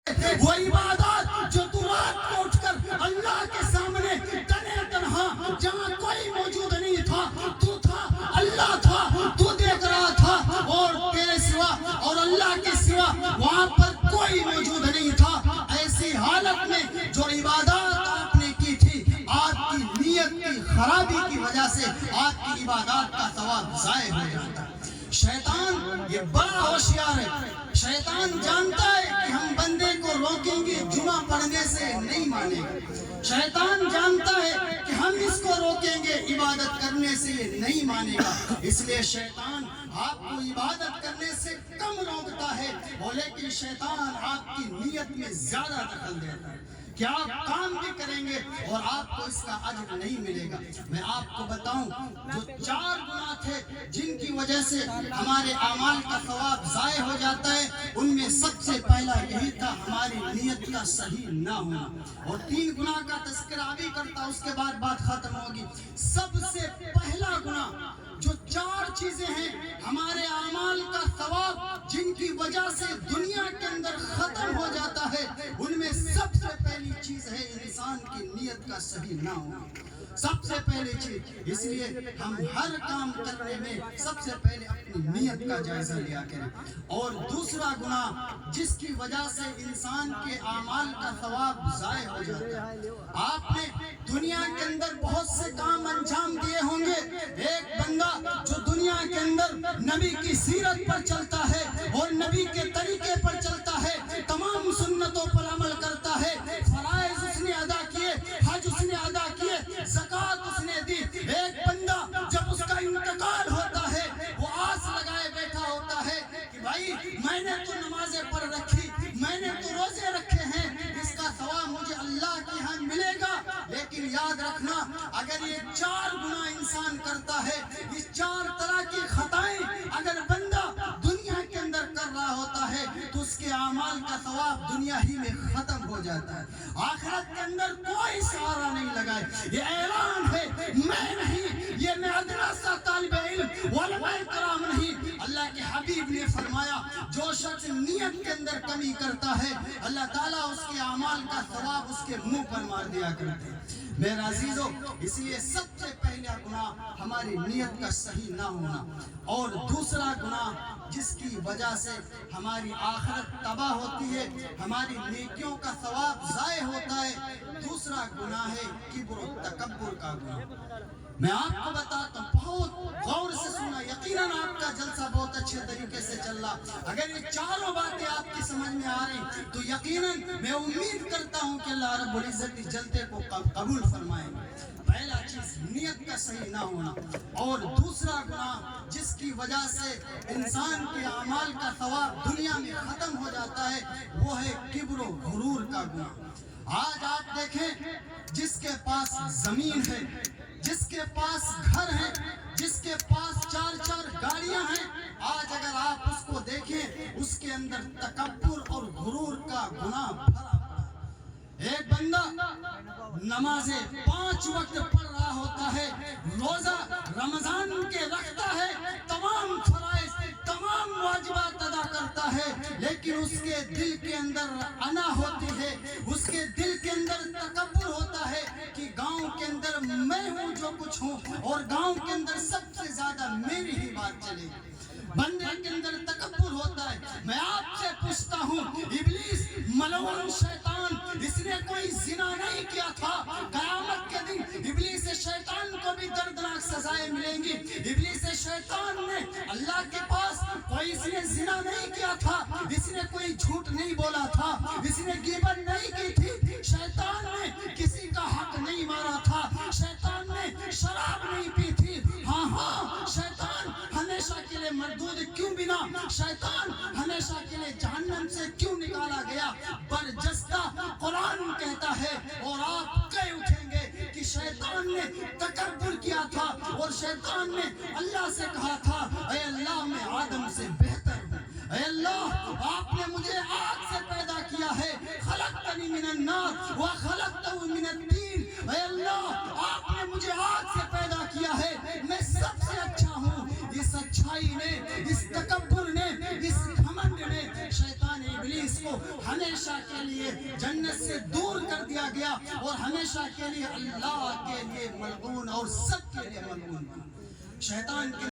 وہ عبادات جو تو رات کو اٹھ کر اللہ کے سامنے تنے تنہا جہاں کوئی موجود نہیں تھا، تو تھا، اللہ تھا، تو دیکھ رہا تھا، اور تیرے سوا اور اللہ کے سوا وہاں پر کوئی موجود نہیں تھا، ایسی حالت میں جو عبادات آپ نے کی تھی، آپ کی نیت کی خرابی کی وجہ سے آپ کی عبادات کا ثواب ضائع ہو جاتا ہے۔ شیطان یہ بڑا ہوشیار ہے، شیطان جانتا ہے کہ ہم بندے کو روکیں گے جمعہ پڑھنے سے نہیں مانے گا، شیطان جانتا ہے کہ ہم اس کو روکیں گے عبادت کرنے سے یہ نہیں مانے گا، اس لیے شیطان آپ کو عبادت کرنے سے کم روکتا ہے، لیکن شیطان آپ کی نیت میں زیادہ دخل دیتا ہے کہ آپ کام بھی کریں گے اور آپ کو اس کا اجر نہیں ملے گا۔ میں آپ کو بتاؤں جو 4 گناہ تھے جن کی وجہ سے ہمارے اعمال کا ثواب ضائع ہو جاتا ہے، ان میں سب سے پہلا یہی تھا ہماری نیت کا صحیح نہ ہونا، اور 3 گناہ کا تذکرہ بھی کرتا، اس کے بعد بات ختم ہوگی۔ سب سے پہلا گناہ جو 4 چیزیں ہیں ہمارے اعمال کا ثواب جن کی وجہ سے دنیا کے اندر ختم ہو جاتا ہے، ان میں سب سے پہلی چیز ہے انسان کی نیت کا صحیح نہ ہونا، سب سے پہلی چیز۔ اس لیے ہم ہر کام کرنے میں سب سے پہلے اپنی نیت کا جائزہ لیا کریں۔ اور دوسرا گناہ جس کی وجہ سے انسان کے اعمال کا ثواب ضائع ہو جاتا ہے، آپ نے دنیا کے اندر بہت سے کام انجام دیے ہوں گے، ایک بندہ جو دنیا کے اندر نبی کی سیرت پر چلتا ہے اور نبی کے طریقے پر چلتا ہے، تمام سنتوں پر عمل کرتا ہے، فرائض اس نے ادا کیے، حج اس نے ادا کیے، زکوٰۃ اس نے دی، ایک بندہ جب اس کا انتقال ہوتا ہے وہ آس لگائے بیٹھا ہوتا ہے کہ بھائی میں نے تو نمازیں پڑھ رکھی، میں نے تو روزے رکھے ہیں، اس کا ثواب مجھے اللہ کے ہاں ملے گا، لیکن یاد رکھنا اگر یہ 4 گناہ انسان کرتا ہے، اس 4 طرح کی خطائیں اگر بندہ دنیا کے اندر کر رہا ہوتا ہے تو اس کے اعمال کا ثواب دنیا ہی میں ختم ہو جاتا ہے، آخرت کے اندر کوئی سہارا نہیں لگائے۔ یہ اعلان ہے، میں نہیں، یہ میں ادنا سا طالب علم علماء کرام نہیں، اللہ کے حبیب نے فرمایا جو شخص نیت کے اندر کمی کرتا ہے اللہ تعالیٰ اس کے اعمال کا ثواب اس کے منہ پر مار دیا کرتے ہیں۔ میرے عزیزو، اس لیے سب سے پہلا گناہ ہماری نیت کا صحیح نہ ہونا، اور دوسرا گناہ جس کی وجہ سے ہماری آخرت تباہ ہوتی ہے، ہماری نیکیوں کا ثواب ضائع ہوتا ہے، دوسرا گناہ ہے کبر و تکبر کا گناہ۔ میں آپ کو بتاتا ہوں، بہت غور سے سنا، یقیناً آپ کا جلسہ بہت اچھے طریقے سے چل رہا، اگر یہ 4 باتیں آپ کی سمجھ میں آ رہی تو یقیناً میں امید کرتا ہوں کہ اللہ رب العزت اس جلسے کو قبول فرمائیں گے۔ پہلا چیز نیت کا صحیح نہ ہونا، اور دوسرا گناہ جس کی وجہ سے انسان کے اعمال کا ثواب دنیا میں ختم ہو جاتا ہے وہ ہے کبر و غرور کا گناہ۔ آج آپ دیکھیں جس کے پاس زمین ہے، جس کے پاس گھر ہیں، جس کے پاس 4 گاڑیاں ہیں، آج اگر آپ اس کو دیکھیں اس کے اندر تکبر اور غرور کا گناہ بھرا پڑا ہے۔ ایک بندہ نمازیں 5 وقت پڑھ رہا ہوتا ہے، روزہ رمضان کے رکھتا ہے، تمام فرائض تمام واجبات ادا کرتا ہے، لیکن اس کے دل کے اندر انا ہوتی ہے، اس کے دل کے اندر تکبر ہوتا ہے کہ گاؤں کے اندر میں ہوں جو کچھ ہوں، اور گاؤں کے اندر سب سے زیادہ میری ہی بات چلے گی۔ بندے کے اندر تکبر ہوتا ہے۔ میں آپ سے پوچھتا ہوں، ابلیس ملعون شیطان، اس نے کوئی زنا نہیں کیا تھا، قیامت کے دن ابلیس شیطان کو بھی دردناک سزائیں ملیں گی۔ ابلیس شیطان نے اللہ کے پاس کوئی اس نے زنا نہیں کیا تھا، اس نے کوئی جھوٹ نہیں بولا تھا، اس نے غیبت نہیں کی تھی، شیطان نے کسی کا حق نہیں مارا تھا، شیطان نے شراب نہیں پی تھی، ہاں شیطان ہمیشہ کے لیے مردود کیوں بنا، شیطان ہمیشہ کے لیے جہنم سے کیوں نکالا گیا، برجستہ قرآن کہتا ہے اور آپ کہہ اٹھیں گے کہ شیطان نے تکبر کیا تھا، اور شیطان نے اللہ سے کہا تھا اے اللہ میں آدم سے بہتر ہوں، اے اللہ آپ نے مجھے آگ سے پیدا کیا ہے، خلقتنی من النار وخلقتہ من الطین، اے اللہ آپ نے مجھے آگ سے پیدا کیا ہے، میں سب سے اچھا ہوں۔ اس اچھائی نے، اس تکبر نے، اس گھمنڈ نے شیطان ابلیس کو ہمیشہ کے لیے جنت سے دور کر دیا گیا اور ہمیشہ کے لیے اللہ کے لیے ملعون اور سب کے لیے ملعون. شیطان کے